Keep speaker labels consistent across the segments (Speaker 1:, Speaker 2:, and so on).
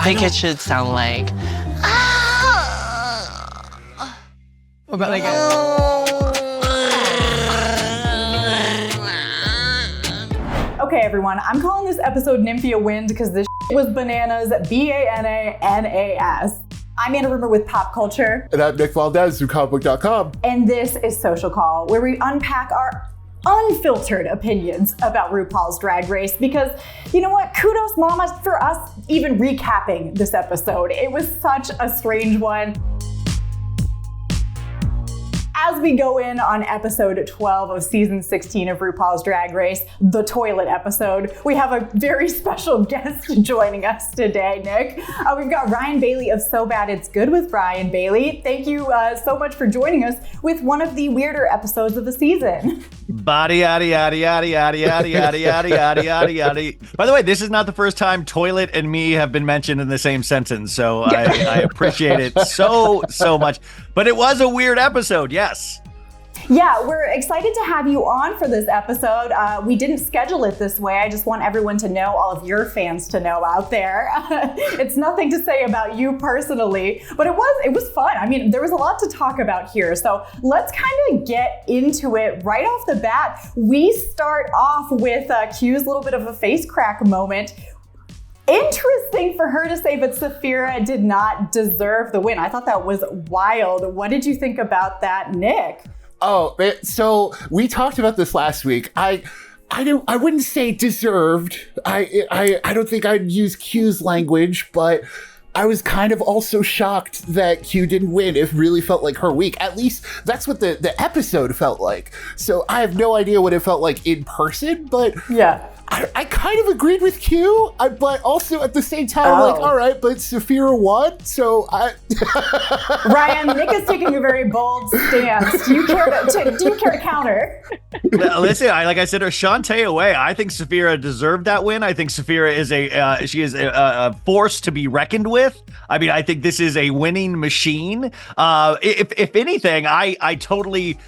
Speaker 1: think it should sound like.
Speaker 2: What about like
Speaker 3: Okay, everyone, I'm calling this episode Nymphia Wind because this was bananas, BANANAS. I'm Anna Rumor with PopCulture.
Speaker 4: And I'm Nick Valdez from comicbook.com.
Speaker 3: And this is Social Call, where we unpack our unfiltered opinions about RuPaul's Drag Race because, you know what, kudos mama for us even recapping this episode. It was such a strange one. As we go in on episode 12 of season 16 of RuPaul's Drag Race, the toilet episode, we have a very special guest joining us today, Nick. We've got Ryan Bailey of So Bad It's Good with Ryan Bailey. Thank you so much for joining us with one of the weirder episodes of the season.
Speaker 5: Body-ody-ody-ody-ody-ody-ody-ody-ody. By the way, this is not the first time toilet and me have been mentioned in the same sentence, so I appreciate it so much. But it was a weird episode, yes.
Speaker 3: Yeah, we're excited to have you on for this episode. We didn't schedule it this way. I just want everyone to know, all of your fans to know out there. It's nothing to say about you personally, but it was fun. I mean, there was a lot to talk about here. So let's kind of get into it right off the bat. We start off with Q's little bit of a face crack moment. Interesting for her to say, but Sapphira did not deserve the win. I thought that was wild. What did you think about that, Nick?
Speaker 4: Oh, so we talked about this last week. I wouldn't say deserved. I don't think I'd use Q's language, but I was kind of also shocked that Q didn't win. It really felt like her week. At least that's what the episode felt like. So I have no idea what it felt like in person, but yeah. I kind of agreed with Q, but also at the same time, like, all right, but Sapphira won, so
Speaker 3: Ryan, Nick is taking a very bold stance. Do you care to counter?
Speaker 5: Listen, like I said, Shantae away. I think Sapphira deserved that win. I think Sapphira is a force to be reckoned with. I mean, I think this is a winning machine. If anything, I totally.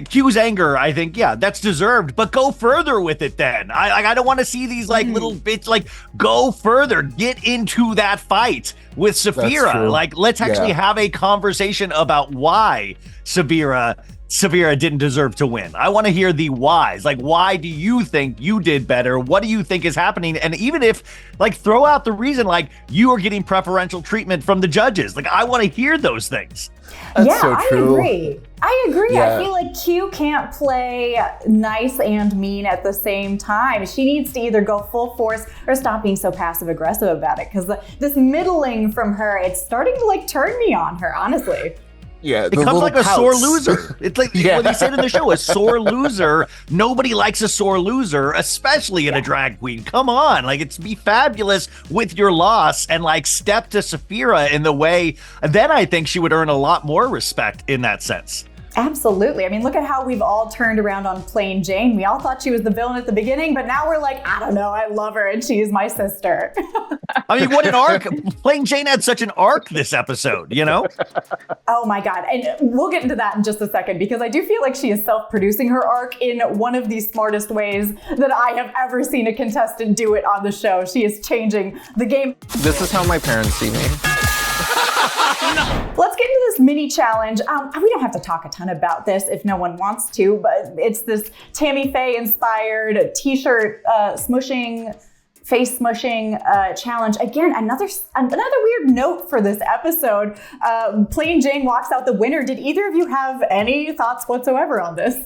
Speaker 5: Q's anger, I think, yeah, that's deserved, but go further with it then. I don't want to see these like little bits, like go further, get into that fight with Sapphira. Like, let's actually have a conversation about why Sapphira didn't deserve to win. I want to hear the whys. Like, why do you think you did better? What do you think is happening? And even if, like, throw out the reason, like, you are getting preferential treatment from the judges. Like, I want to hear those things.
Speaker 4: That's so true.
Speaker 3: I agree.
Speaker 4: Yeah.
Speaker 3: I feel like Q can't play nice and mean at the same time. She needs to either go full force or stop being so passive aggressive about it. Because this middling from her, it's starting to like turn me on her, honestly.
Speaker 4: Yeah,
Speaker 5: it comes like a sore loser. It's like what they said in the show, a sore loser. Nobody likes a sore loser, especially in a drag queen. Come on, like, it's be fabulous with your loss and like step to Sapphira in the way. Then I think she would earn a lot more respect in that sense.
Speaker 3: Absolutely. I mean, look at how we've all turned around on Plain Jane. We all thought she was the villain at the beginning, but now we're like, I don't know, I love her and she's my sister.
Speaker 5: I mean, what an arc. Plain Jane had such an arc this episode, you know?
Speaker 3: Oh my God. And we'll get into that in just a second because I do feel like she is self-producing her arc in one of the smartest ways that I have ever seen a contestant do it on the show. She is changing the game.
Speaker 1: This is how my parents see me.
Speaker 3: Let's get into this mini challenge. We don't have to talk a ton about this if no one wants to, but it's this Tammy Faye inspired t-shirt face smushing challenge. Again, another weird note for this episode. Plain Jane walks out the winner. Did either of you have any thoughts whatsoever on this?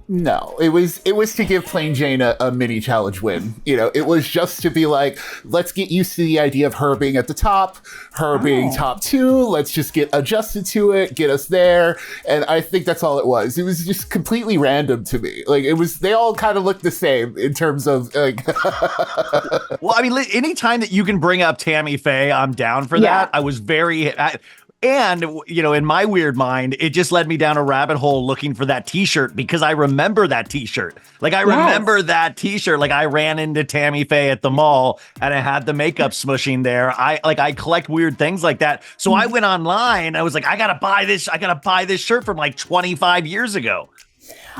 Speaker 4: No, it was to give Plain Jane a mini challenge win. You know, it was just to be like, let's get used to the idea of her being at the top, her being top two. Let's just get adjusted to it, get us there. And I think that's all it was. It was just completely random to me. Like, they all kind of looked the same in terms of like.
Speaker 5: Well, I mean, anytime that you can bring up Tammy Faye, I'm down for that. I was very. And, you know, in my weird mind, it just led me down a rabbit hole looking for that t-shirt because I remember that t-shirt. Like, I remember that t-shirt. Like, I ran into Tammy Faye at the mall and I had the makeup smushing there. I collect weird things like that. So I went online. I was like, I got to buy this shirt from like 25 years ago.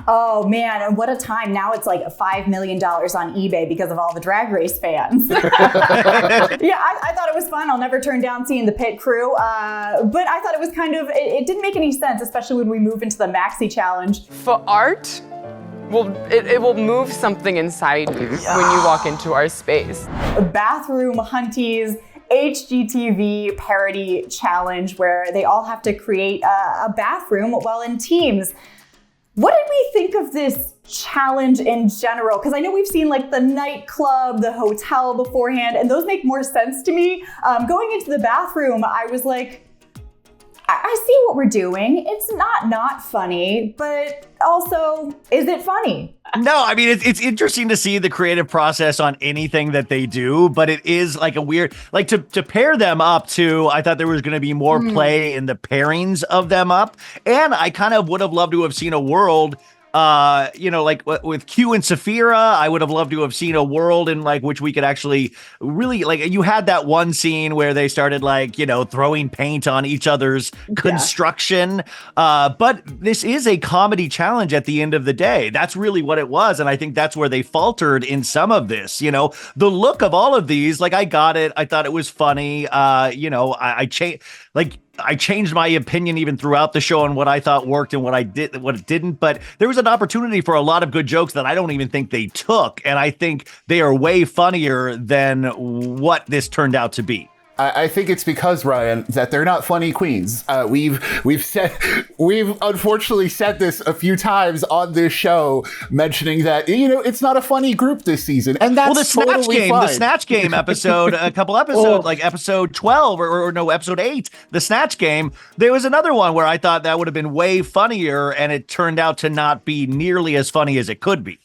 Speaker 3: Oh man, and what a time. Now it's like $5 million on eBay because of all the Drag Race fans. Yeah, I thought it was fun. I'll never turn down seeing the pit crew. But I thought it was kind of, it didn't make any sense, especially when we move into the Maxi Challenge.
Speaker 2: For art, well, it will move something inside you when you walk into our space.
Speaker 3: Bathroom Hunties HGTV parody challenge where they all have to create a bathroom while in teams. What did we think of this challenge in general? Because I know we've seen like the nightclub, the hotel beforehand, and those make more sense to me. Going into the bathroom, I was like, I see what we're doing. It's not funny, but also, is it funny?
Speaker 5: No, I mean, it's interesting to see the creative process on anything that they do, but it is like a weird, like to pair them up too. I thought there was going to be more play in the pairings of them up. And I kind of would have loved to have seen a world like with Q and Saphira, I would have loved to have seen a world in like which we could actually really like, you had that one scene where they started like, throwing paint on each other's construction. But this is a comedy challenge at the end of the day. That's really what it was. And I think that's where they faltered in some of this, the look of all of these, like I got it. I thought it was funny. I changed my opinion even throughout the show on what I thought worked and what it didn't. But there was an opportunity for a lot of good jokes that I don't even think they took. And I think they are way funnier than what this turned out to be.
Speaker 4: I think it's because, Ryan, that they're not funny queens. We've unfortunately said this a few times on this show, mentioning that it's not a funny group this season, and that's
Speaker 5: the Snatch Game episode, a couple episodes, like episode 12 or no, episode 8, the Snatch Game. There was another one where I thought that would have been way funnier, and it turned out to not be nearly as funny as it could be.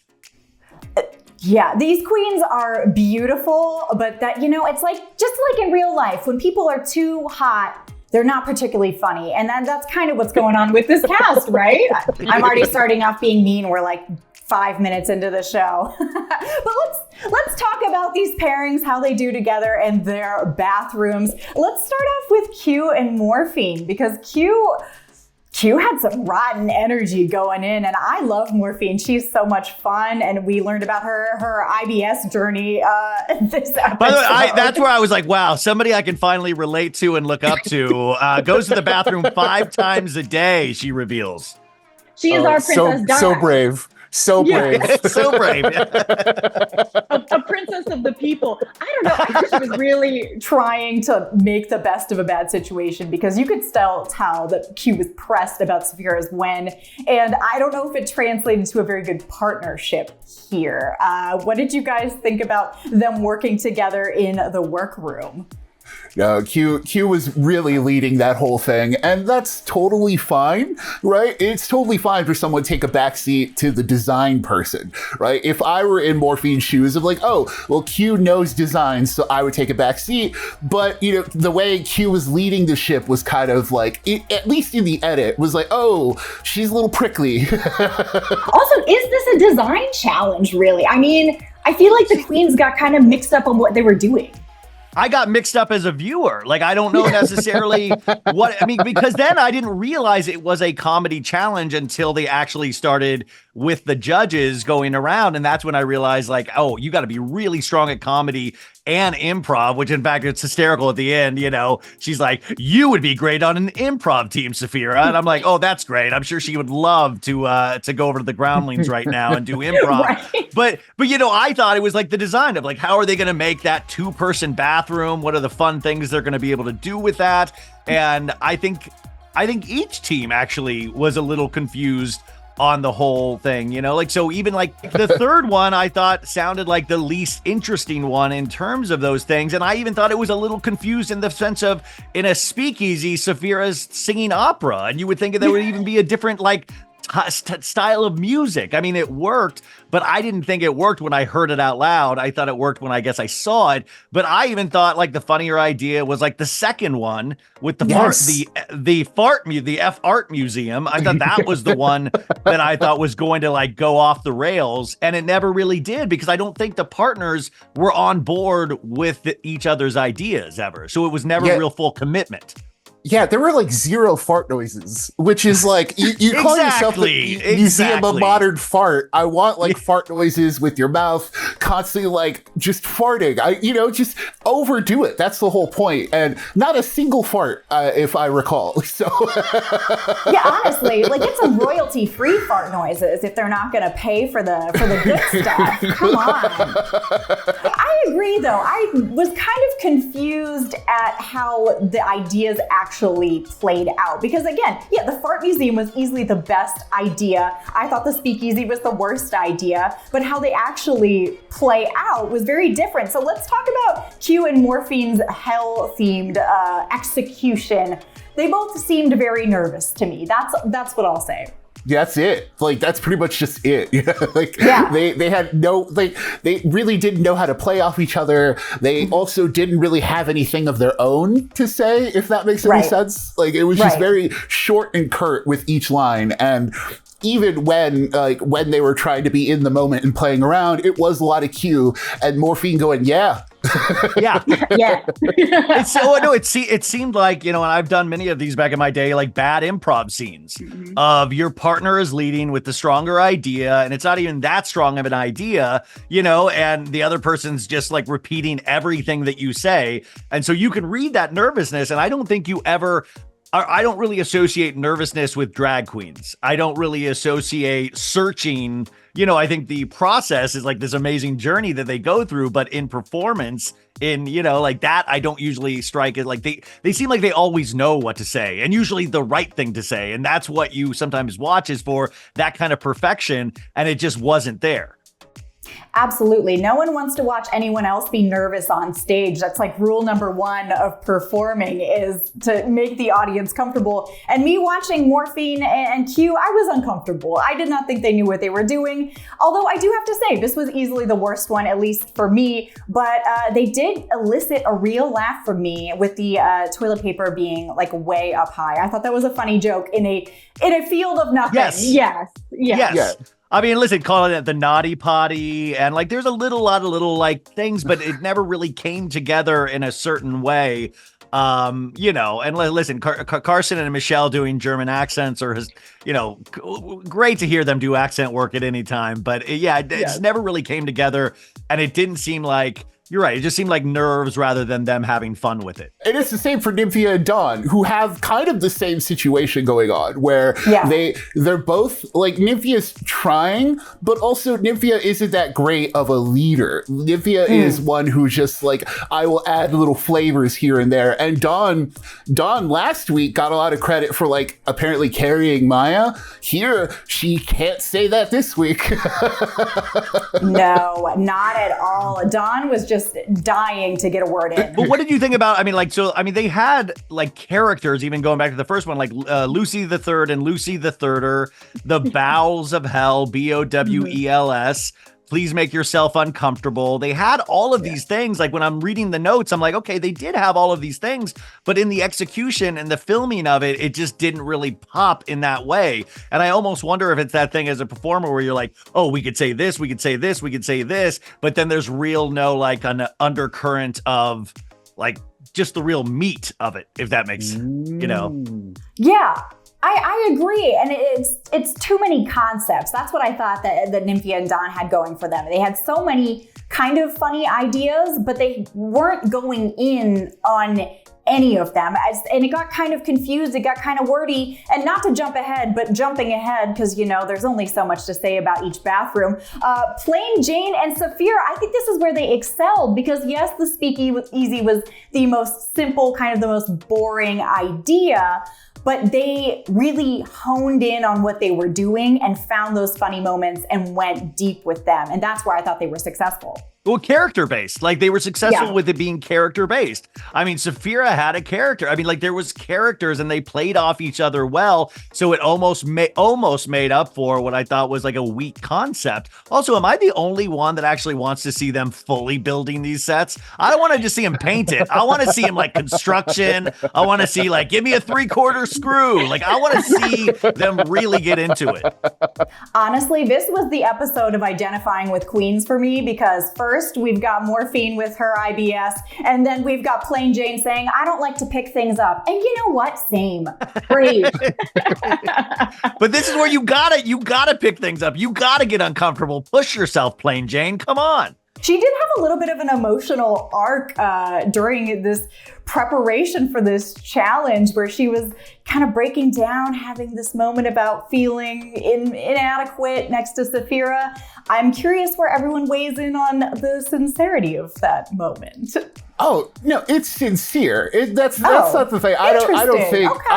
Speaker 3: Yeah, these queens are beautiful, but that, it's like, just like in real life, when people are too hot, they're not particularly funny. And that's kind of what's going on with this cast, right? I'm already starting off being mean. We're like 5 minutes into the show. But let's talk about these pairings, how they do together and their bathrooms. Let's start off with Q and Morphine, because Q had some rotten energy going in, and I love Morphine. She's so much fun, and we learned about her IBS journey this episode.
Speaker 5: By the way, that's where I was like, wow, somebody I can finally relate to and look up to. Goes to the bathroom 5 times a day, she reveals.
Speaker 6: She is our Princess Di.
Speaker 4: So brave. So brave.
Speaker 5: So brave.
Speaker 6: A princess of the people. I don't know. I think she was really
Speaker 3: trying to make the best of a bad situation, because you could still tell that Q was pressed about Saphira's win. And I don't know if it translated to a very good partnership here. What did you guys think about them working together in the workroom?
Speaker 4: Q was really leading that whole thing, and that's totally fine, right? It's totally fine for someone to take a backseat to the design person, right? If I were in Morphine's shoes of like, oh, well, Q knows design, so I would take a backseat. But, the way Q was leading the ship was kind of like, at least in the edit, was like, oh, she's a little prickly.
Speaker 6: Also, is this a design challenge, really? I mean, I feel like the queens got kind of mixed up on what they were doing.
Speaker 5: I got mixed up as a viewer. Like, I don't know necessarily because then I didn't realize it was a comedy challenge until they actually started with the judges going around. And that's when I realized, like, oh, you got to be really strong at comedy and improv, which in fact, it's hysterical at the end. She's like, you would be great on an improv team, Saphira. And I'm like, oh, that's great. I'm sure she would love to go over to the Groundlings right now and do improv. Right. But I thought it was like the design of like, how are they going to make that 2-person bathroom? What are the fun things they're going to be able to do with that? And I think each team actually was a little confused on the whole thing, so even like the third one I thought sounded like the least interesting one in terms of those things. And I even thought it was a little confused in the sense of, in a speakeasy, Saphira's singing opera, and you would think that there would even be a different like style of music. I mean, it worked, but I didn't think it worked when I heard it out loud. I thought it worked when I guess I saw it. But I even thought like the funnier idea was like the second one with the the F Art Museum. I thought that was the one that I thought was going to like go off the rails, and it never really did, because I don't think the partners were on board with each other's ideas ever. So it was never real full commitment.
Speaker 4: Yeah, there were like 0 fart noises, which is like you call yourself the Museum of Modern Fart. I want like fart noises with your mouth constantly, like just farting. Just overdo it. That's the whole point. And not a single fart, if I recall. So
Speaker 3: yeah, honestly, like get some royalty-free fart noises if they're not going to pay for the good stuff. Come on. I agree, though. I was kind of confused at how the ideas actually played out. Because again, yeah, the fart museum was easily the best idea. I thought the speakeasy was the worst idea, but how they actually play out was very different. So let's talk about Q and Morphine's hell-themed execution. They both seemed very nervous to me. That's what I'll say.
Speaker 4: That's it. Like, that's pretty much just it. They had they really didn't know how to play off each other. They also didn't really have anything of their own to say, if that makes any sense. Like, it was just very short and curt with each line. And even when they were trying to be in the moment and playing around, it was a lot of Q and Morphine going, yeah.
Speaker 5: Yeah.
Speaker 6: Yeah.
Speaker 5: It seemed like, and I've done many of these back in my day, like bad improv scenes of your partner is leading with the stronger idea, and it's not even that strong of an idea, and the other person's just like repeating everything that you say. And so you can read that nervousness. And I don't think I don't really associate nervousness with drag queens. I don't really associate searching. I think the process is like this amazing journey that they go through, but in performance, like that, I don't usually strike it. Like they seem like they always know what to say, and usually the right thing to say. And that's what you sometimes watch, is for that kind of perfection. And it just wasn't there.
Speaker 3: Absolutely. No one wants to watch anyone else be nervous on stage. That's like rule number 1 of performing, is to make the audience comfortable. And me watching Morphine and Q, I was uncomfortable. I did not think they knew what they were doing. Although I do have to say, this was easily the worst one, at least for me. But they did elicit a real laugh from me with the toilet paper being like way up high. I thought that was a funny joke in a field of nothing.
Speaker 5: Yes. I mean, listen, calling it the naughty potty, and like there's a lot of little like things, but it never really came together in a certain way. And listen, Carson and Michelle doing German accents great to hear them do accent work at any time. But it never really came together, and it didn't seem like, you're right, it just seemed like nerves rather than them having fun with it.
Speaker 4: And it's the same for Nymphia and Dawn, who have kind of the same situation going on, where they're both, like, Nymphia's trying, but also Nymphia isn't that great of a leader. Nymphia is one who's just like, I will add little flavors here and there. And Dawn last week got a lot of credit for, like, apparently carrying Maya. Here, she can't say that this week.
Speaker 3: No, not at all. Dawn was just dying to get a word in.
Speaker 5: But what did you think about, they had like characters, even going back to the first one, like Lucy the Third and Lucy the Thirder, the Bowels of Hell, BOWELS. Please make yourself uncomfortable. They had all of these things. Like when I'm reading the notes, I'm like, okay, they did have all of these things, but in the execution and the filming of it, it just didn't really pop in that way. And I almost wonder if it's that thing as a performer where you're like, oh, we could say this, we could say this, we could say this, but then there's like an undercurrent of like just the real meat of it, if that makes,
Speaker 3: Yeah. I agree, and it's too many concepts. That's what I thought that Nymphia and Dawn had going for them. They had so many kind of funny ideas, but they weren't going in on any of them. And it got kind of confused, it got kind of wordy, and not to jump ahead, but jumping ahead, because there's only so much to say about each bathroom. Plain Jane and Saphira, I think this is where they excelled, because yes, the speakeasy was the most simple, kind of the most boring idea, but they really honed in on what they were doing and found those funny moments and went deep with them. And that's where I thought they were successful.
Speaker 5: Well, character-based. Like, they were successful with it being character-based. I mean, Saphira had a character. I mean, like, there was characters, and they played off each other well, so it almost made up for what I thought was, like, a weak concept. Also, am I the only one that actually wants to see them fully building these sets? I don't want to just see them paint it. I want to see them, like, construction. I want to see, like, give me a 3/4 screw. Like, I want to see them really get into it.
Speaker 3: Honestly, this was the episode of identifying with queens for me, because first, First, we've got Morphine with her IBS, and then we've got Plain Jane saying, I don't like to pick things up. And you know what? Same. Great.
Speaker 5: But this is where you gotta pick things up. You gotta get uncomfortable. Push yourself, Plain Jane. Come on.
Speaker 3: She did have a little bit of an emotional arc during this preparation for this challenge where she was kind of breaking down, having this moment about feeling inadequate next to Sapphira. I'm curious where everyone weighs in on the sincerity of that moment.
Speaker 4: Oh no, it's sincere. That's not the thing. I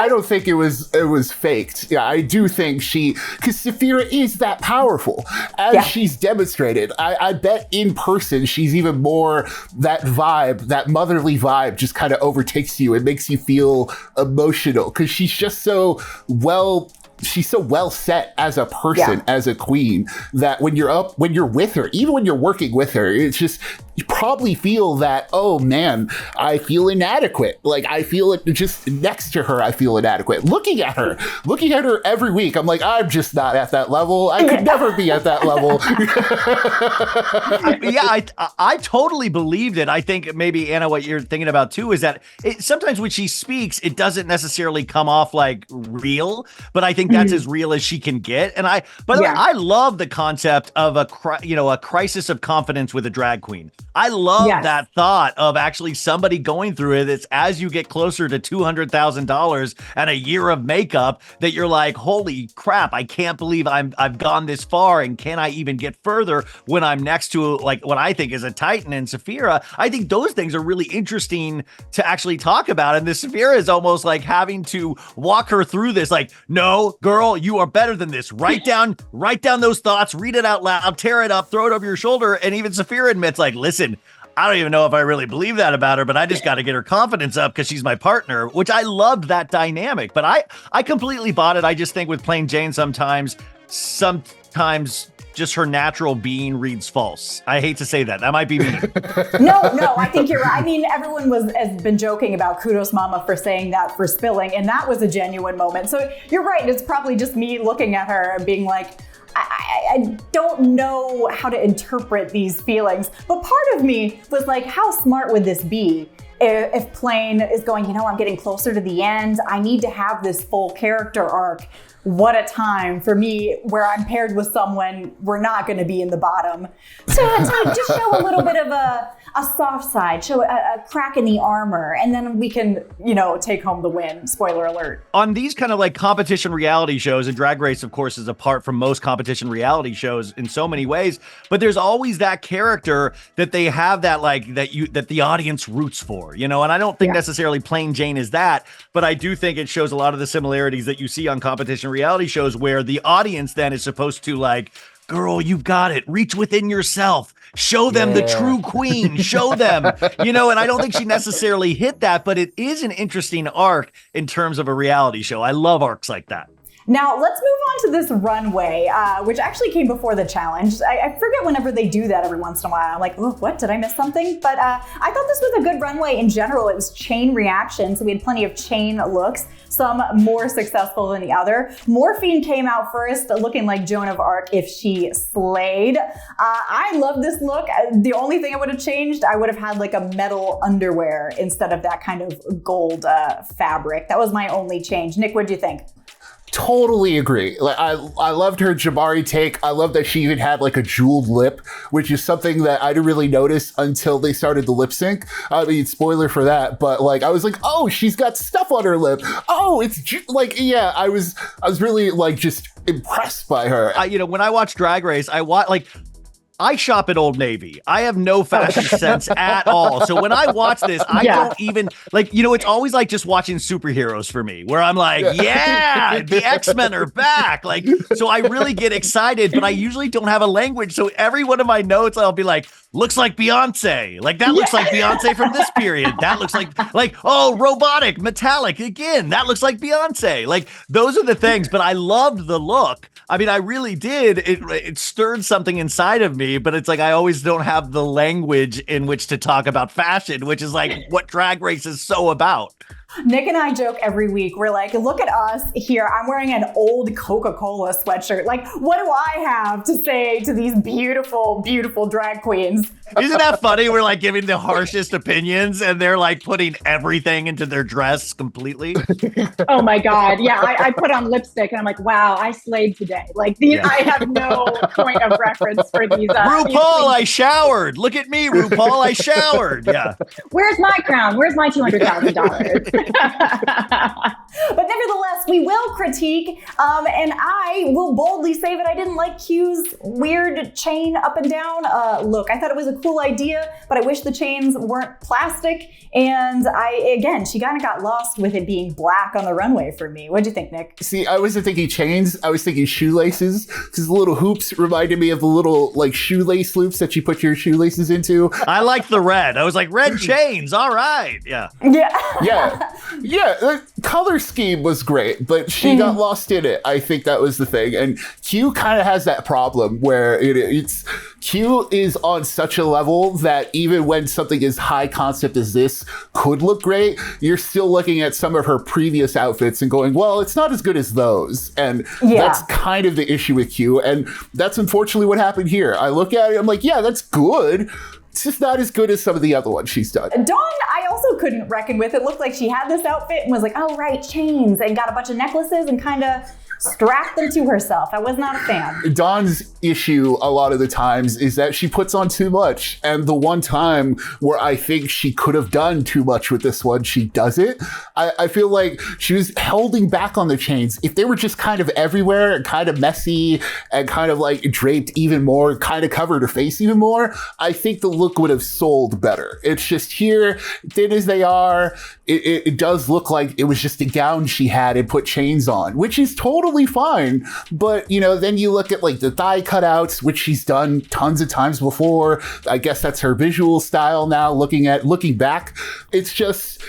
Speaker 4: don't think it was faked. Yeah, I do think because Sapphira is that powerful, as she's demonstrated. I bet in person she's even more that vibe, that motherly vibe, just kind of overtakes you. It makes you feel emotional because she's just so well. She's so well set as a person, as a queen, that when you're with her, even when you're working with her, it's just, you probably feel that, oh man, I feel inadequate. Like I feel it just next to her. I feel inadequate. Looking at her every week, I'm like, I'm just not at that level. I could never be at that level.
Speaker 5: I totally believed it. I think maybe, Anna, what you're thinking about too is that sometimes when she speaks, it doesn't necessarily come off like real, but I think that's as real as she can get. And by the way, I love the concept of a crisis of confidence with a drag queen. I love that thought of actually somebody going through it. It's as you get closer to $200,000 and a year of makeup that you're like, holy crap, I can't believe I've gone this far, and can I even get further when I'm next to like what I think is a Titan and Sapphira. I think those things are really interesting to actually talk about. And the Sapphira is almost like having to walk her through this, like, no, girl, you are better than this. Write down those thoughts, read it out loud, tear it up, throw it over your shoulder. And even Sapphira admits, like, listen, I don't even know if I really believe that about her, but I just got to get her confidence up because she's my partner, which I loved that dynamic. But I completely bought it. I just think with Plain Jane sometimes just her natural being reads false. I hate to say that. That might be me.
Speaker 3: No, I think you're right. I mean, everyone has been joking about Kudos Mama for saying that for spilling, and that was a genuine moment. So you're right. It's probably just me looking at her and being like, I don't know how to interpret these feelings. But part of me was like, how smart would this be? If Plain is going, I'm getting closer to the end. I need to have this full character arc. What a time for me where I'm paired with someone we're not going to be in the bottom. So just show a little bit of a soft side, show a crack in the armor, and then we can, take home the win. Spoiler alert.
Speaker 5: On these kind of like competition reality shows, and Drag Race, of course, is apart from most competition reality shows in so many ways, but there's always that character that they have that the audience roots for, and I don't think necessarily Plain Jane is that, but I do think it shows a lot of the similarities that you see on competition reality shows where the audience then is supposed to like, girl, you've got it. Reach within yourself. Show them the true queen. Show them, and I don't think she necessarily hit that, but it is an interesting arc in terms of a reality show. I love arcs like that.
Speaker 3: Now, let's move on to this runway, which actually came before the challenge. I forget whenever they do that every once in a while. I'm like, oh, what? Did I miss something? But I thought this was a good runway in general. It was chain reaction, so we had plenty of chain looks, some more successful than the other. Morphine came out first, looking like Joan of Arc if she slayed. I love this look. The only thing I would have changed, I would have had like a metal underwear instead of that kind of gold fabric. That was my only change. Nick, what do you think?
Speaker 4: Totally agree. Like I loved her Jabari take. I love that she even had like a jeweled lip, which is something that I didn't really notice until they started the lip sync. I mean, spoiler for that, but like I was like, oh, she's got stuff on her lip. Oh, I was really like just impressed by her.
Speaker 5: When I watch Drag Race, I shop at Old Navy. I have no fashion sense at all. So when I watch this, I don't even it's always like just watching superheroes for me, where I'm like, the X-Men are back. Like, so I really get excited, but I usually don't have a language. So every one of my notes, I'll be like, looks like Beyonce. Like that looks like Beyonce from this period. That looks like, oh, robotic, metallic. Again, that looks like Beyonce. Like those are the things, but I loved the look. I mean, I really did. It stirred something inside of me, but it's like I always don't have the language in which to talk about fashion, which is like what Drag Race is so about.
Speaker 3: Nick and I joke every week. We're like, look at us here. I'm wearing an old Coca-Cola sweatshirt. Like, what do I have to say to these beautiful, beautiful drag queens?
Speaker 5: Isn't that funny? We're like giving the harshest opinions and they're like putting everything into their dress completely.
Speaker 6: Oh my God. Yeah. I put on lipstick and I'm like, wow, I slayed today. Like I have no point of reference for these.
Speaker 5: RuPaul, I showered. Look at me, RuPaul, I showered. Yeah.
Speaker 6: Where's my crown? Where's my $200,000?
Speaker 3: But nevertheless, we will critique, and I will boldly say that I didn't like Q's weird chain up and down look. I thought it was a cool idea, but I wish the chains weren't plastic. And she kind of got lost with it being black on the runway for me. What'd you think, Nick?
Speaker 4: See, I wasn't thinking chains. I was thinking shoelaces, because the little hoops reminded me of the little like shoelace loops that you put your shoelaces into.
Speaker 5: I like the red. I was like, red chains. All right. Yeah.
Speaker 4: Yeah. The color scheme was great, but she got lost in it. I think that was the thing. And Q kind of has that problem where it's Q is on such a level that even when something as high concept as this could look great, you're still looking at some of her previous outfits and going, well, it's not as good as those. And that's kind of the issue with Q. And that's unfortunately what happened here. I look at it, I'm like, yeah, that's good. It's just not as good as some of the other ones she's done.
Speaker 3: Dawn, I also couldn't reckon with. It looked like she had this outfit and was like, oh, right, chains, and got a bunch of necklaces and kind of strapped them to herself. I was not a fan.
Speaker 4: Dawn's issue a lot of the times is that she puts on too much. And the one time where I think she could have done too much with this one, she does it. I feel like she was holding back on the chains. If they were just kind of everywhere and kind of messy and kind of like draped even more, kind of covered her face even more, I think the look would have sold better. It's just here, thin as they are, it does look like it was just a gown she had and put chains on, which is totally fine. But, then you look at like the thigh cutouts, which she's done tons of times before. I guess that's her visual style now, looking back. It's just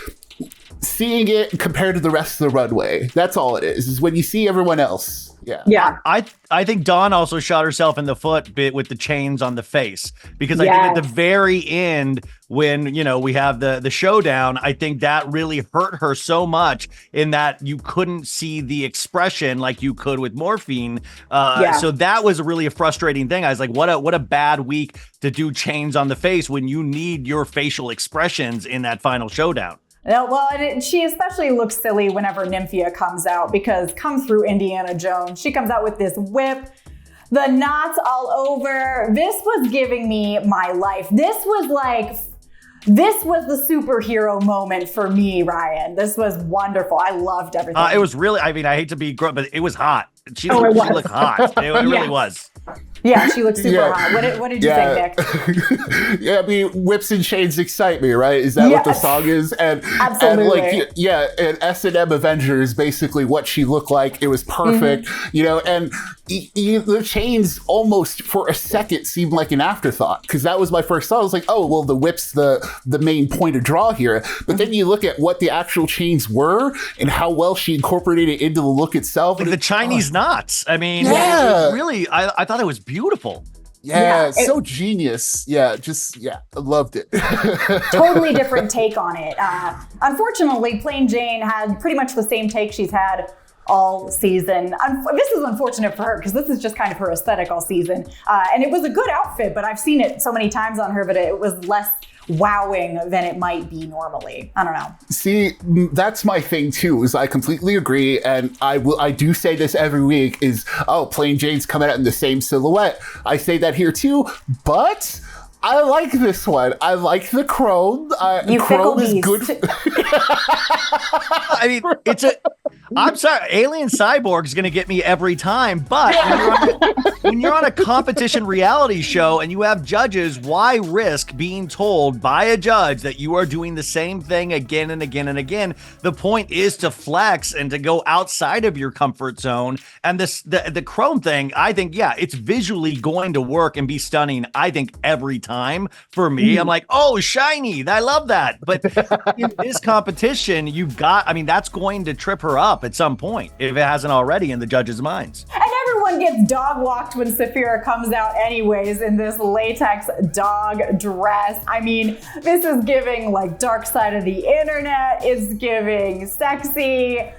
Speaker 4: seeing it compared to the rest of the runway. That's all it is when you see everyone else. Yeah.
Speaker 5: I think Dawn also shot herself in the foot bit with the chains on the face, because I think at the very end when, we have the showdown, I think that really hurt her so much in that you couldn't see the expression like you could with morphine. So that was really a frustrating thing. I was like, what a bad week to do chains on the face when you need your facial expressions in that final showdown.
Speaker 3: No, well, she especially looks silly whenever Nymphia comes out, because come through Indiana Jones, she comes out with this whip, the knots all over. This was giving me my life. This was the superhero moment for me, Ryan. This was wonderful. I loved everything.
Speaker 5: It was really, I hate to be gross, but it was hot. She looked hot. It really was.
Speaker 3: Yeah, she looked super hot. What did you think, Nick?
Speaker 4: Yeah, I mean, whips and chains excite me, right? Is that what the song is? And
Speaker 3: absolutely.
Speaker 4: And S&M Avengers, basically what she looked like. It was perfect, and the chains almost for a second seemed like an afterthought, because that was my first thought. I was like, oh, well, the whip's the main point of draw here. But then you look at what the actual chains were and how well she incorporated it into the look itself.
Speaker 5: Like the Chinese knots. I mean, it was really, I thought it was beautiful.
Speaker 4: So genius. I loved it.
Speaker 3: Totally different take on it. Unfortunately, Plain Jane had pretty much the same take she's had all season. This is unfortunate for her, because this is just kind of her aesthetic all season. And it was a good outfit, but I've seen it so many times on her, but it was less wowing than it might be normally. I don't know.
Speaker 4: See, that's my thing too, is I completely agree. And I do say this every week is, Plain Jane's coming out in the same silhouette. I say that here too, but I like this one. I like the chrome. Chrome is good.
Speaker 5: I mean, I'm sorry, Alien Cyborg is going to get me every time, but when you're on a competition reality show and you have judges, why risk being told by a judge that you are doing the same thing again and again and again? The point is to flex and to go outside of your comfort zone. And the chrome thing, I think, it's visually going to work and be stunning, I think, every time for me. I'm like, oh, shiny. I love that. But in this competition, that's going to trip her up at some point, if it hasn't already in the judges' minds.
Speaker 3: And everyone Everyone gets dog walked when Sapphira comes out anyways in this latex dog dress. I mean, this is giving like dark side of the internet. It's giving sexy.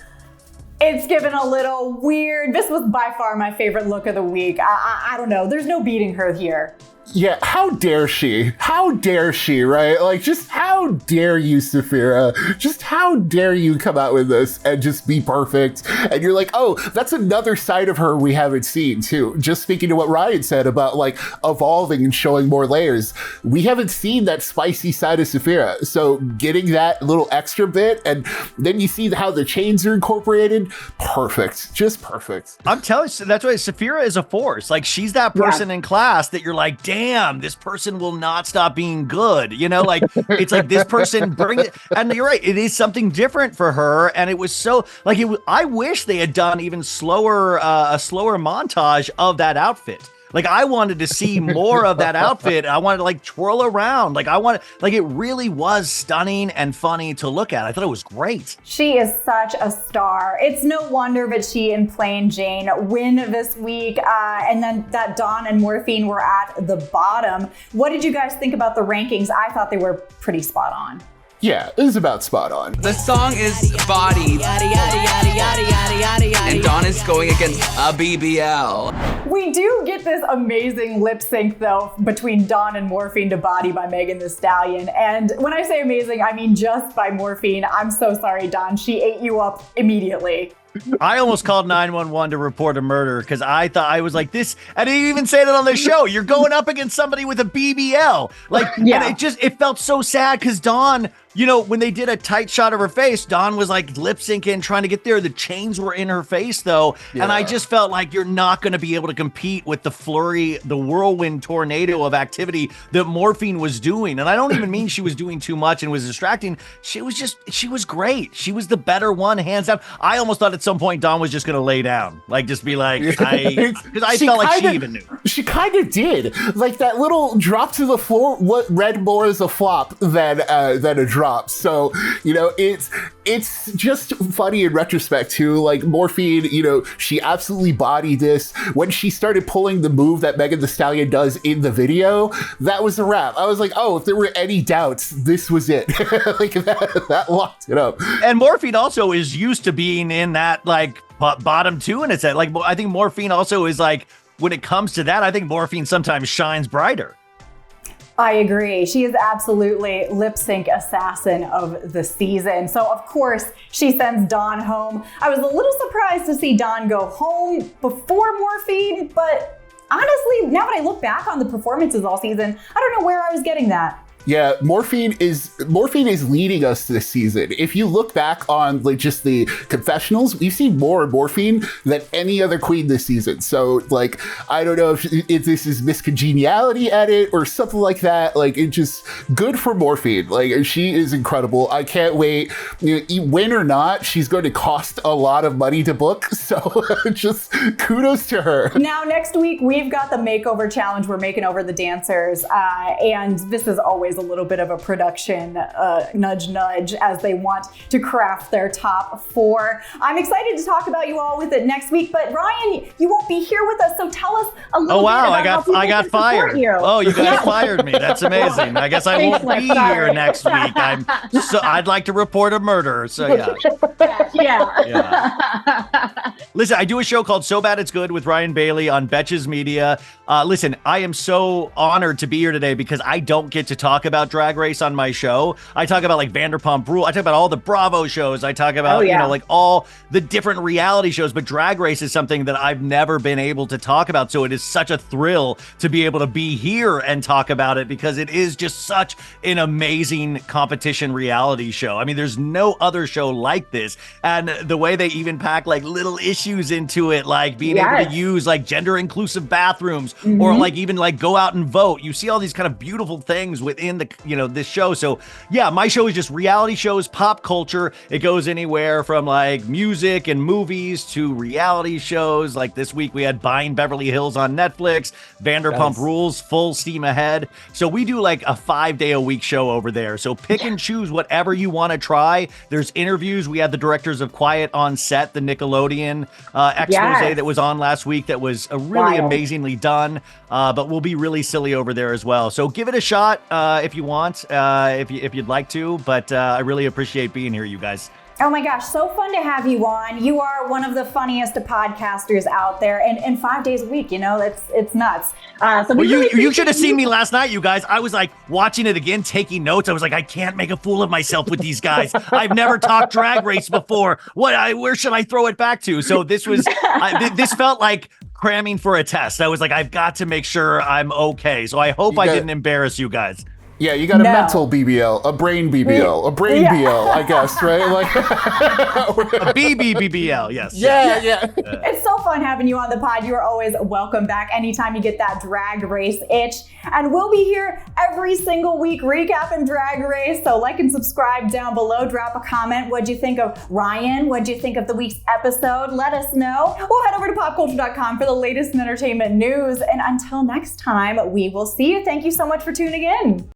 Speaker 3: It's given a little weird. This was by far my favorite look of the week. I don't know. There's no beating her here.
Speaker 4: Yeah, how dare she? How dare she, right? Like, just how dare you, Sapphira? Just how dare you come out with this and just be perfect? And you're like, oh, that's another side of her we haven't seen, too. Just speaking to what Ryan said about, like, evolving and showing more layers. We haven't seen that spicy side of Sapphira. So getting that little extra bit, and then you see how the chains are incorporated. Perfect. Just perfect.
Speaker 5: I'm telling you, that's why Sapphira is a force. Like, she's that person in class that you're like, damn, this person will not stop being good. You know, like, it's like this person brings it. And you're right, it is something different for her. And it was so, like, I wish they had done even slower, a slower montage of that outfit. Like, I wanted to see more of that outfit. I wanted to like twirl around. Like, it really was stunning and funny to look at. I thought it was great.
Speaker 3: She is such a star. It's no wonder that she and Plain Jane win this week. And then that Dawn and Morphine were at the bottom. What did you guys think about the rankings? I thought they were pretty spot on.
Speaker 4: Yeah, it was about spot on.
Speaker 7: The song is Body, and Dawn is going against a BBL.
Speaker 3: We do get this amazing lip sync though between Dawn and Morphine to Body by Megan Thee Stallion. And when I say amazing, I mean just by Morphine. I'm so sorry, Dawn. She ate you up immediately.
Speaker 5: I almost called 911 to report a murder because I thought, I was like, this, and he even said it on the show, you're going up against somebody with a BBL. Like,
Speaker 6: Yeah.
Speaker 5: and it felt so sad because Dawn, you know, when they did a tight shot of her face, Dawn was like lip syncing, trying to get there. The chains were in her face though. Yeah. And I just felt like you're not going to be able to compete with the flurry, the whirlwind tornado of activity that Morphine was doing. And I don't even mean she was doing too much and was distracting. She was great. She was the better one, hands down. I almost thought at some point Dawn was just going to lay down, like just be like, because I felt like she even knew.
Speaker 4: She kind of did. Like that little drop to the floor, what read more as a flop than a drop. So, you know, it's just funny in retrospect too. Like Morphine, you know, she absolutely bodied this. When she started pulling the move that Megan Thee Stallion does in the video, that was a wrap. I was like, oh, if there were any doubts, this was it. Like that locked it up.
Speaker 5: And Morphine also is used to being in that like bottom two, and it's like, I think Morphine also is like, when it comes to that, I think Morphine sometimes shines brighter.
Speaker 3: I agree. She is absolutely lip sync assassin of the season. So of course she sends Dawn home. I was a little surprised to see Dawn go home before Morphine, but honestly, now that I look back on the performances all season, I don't know where I was getting that.
Speaker 4: Yeah, Morphine is leading us this season. If you look back on like just the confessionals, we've seen more Morphine than any other queen this season. So like, I don't know if this is miscongeniality edit or something like that. Like, it's just good for Morphine. Like, she is incredible. I can't wait. You know, win or not, she's going to cost a lot of money to book. So just kudos to her.
Speaker 3: Now next week we've got the makeover challenge. We're making over the dancers, and this is always a little bit of a production nudge nudge as they want to craft their top four. I'm excited to talk about you all with it next week, but Ryan, you won't be here with us, so tell us a little bit about how people
Speaker 5: I got
Speaker 3: can support
Speaker 5: fired.
Speaker 3: you.
Speaker 5: Oh, you guys fired me. That's amazing. I guess I won't be here next week. I'd like to report a murder. So yeah. Listen, I do a show called So Bad It's Good with Ryan Bailey on Betches Media. Listen, I am so honored to be here today because I don't get to talk about Drag Race on my show. I talk about like Vanderpump Rules. I talk about all the Bravo shows. I talk about, you know, like all the different reality shows, but Drag Race is something that I've never been able to talk about. So it is such a thrill to be able to be here and talk about it because it is just such an amazing competition reality show. I mean, there's no other show like this. And the way they even pack like little issues into it, like being able to use like gender inclusive bathrooms or like even like go out and vote. You see all these kind of beautiful things within the, you know, this show. So yeah, my show is just reality shows, pop culture. It goes anywhere from like music and movies to reality shows. Like this week we had Buying Beverly Hills on Netflix, Vanderpump Rules, full steam ahead. So we do like a 5-day-a-week show over there. So pick and choose whatever you want to try. There's interviews. We had the directors of Quiet on Set, the Nickelodeon expose that was on last week that was really amazingly done, but will be really silly over there as well. So give it a shot if you want, if you'd like to, but I really appreciate being here, you guys.
Speaker 3: Oh my gosh, so fun to have you on. You are one of the funniest podcasters out there, and 5 days a week, you know, it's nuts.
Speaker 6: So
Speaker 5: you should have seen me last night, you guys. I was like watching it again, taking notes. I was like, I can't make a fool of myself with these guys. I've never talked Drag Race before. Where should I throw it back to? So this was, this felt like cramming for a test. I was like, I've got to make sure I'm okay. So I hope I didn't embarrass you guys.
Speaker 4: Yeah, you got a mental BBL, a brain BBL, a brain BL, I guess, right? Like
Speaker 5: a BBL, yes.
Speaker 4: Yeah.
Speaker 3: It's so fun having you on the pod. You are always welcome back anytime you get that Drag Race itch. And we'll be here every single week recapping Drag Race. So like and subscribe down below. Drop a comment. What'd you think of Ryan? What'd you think of the week's episode? Let us know. Or head over to popculture.com for the latest in entertainment news. And until next time, we will see you. Thank you so much for tuning in.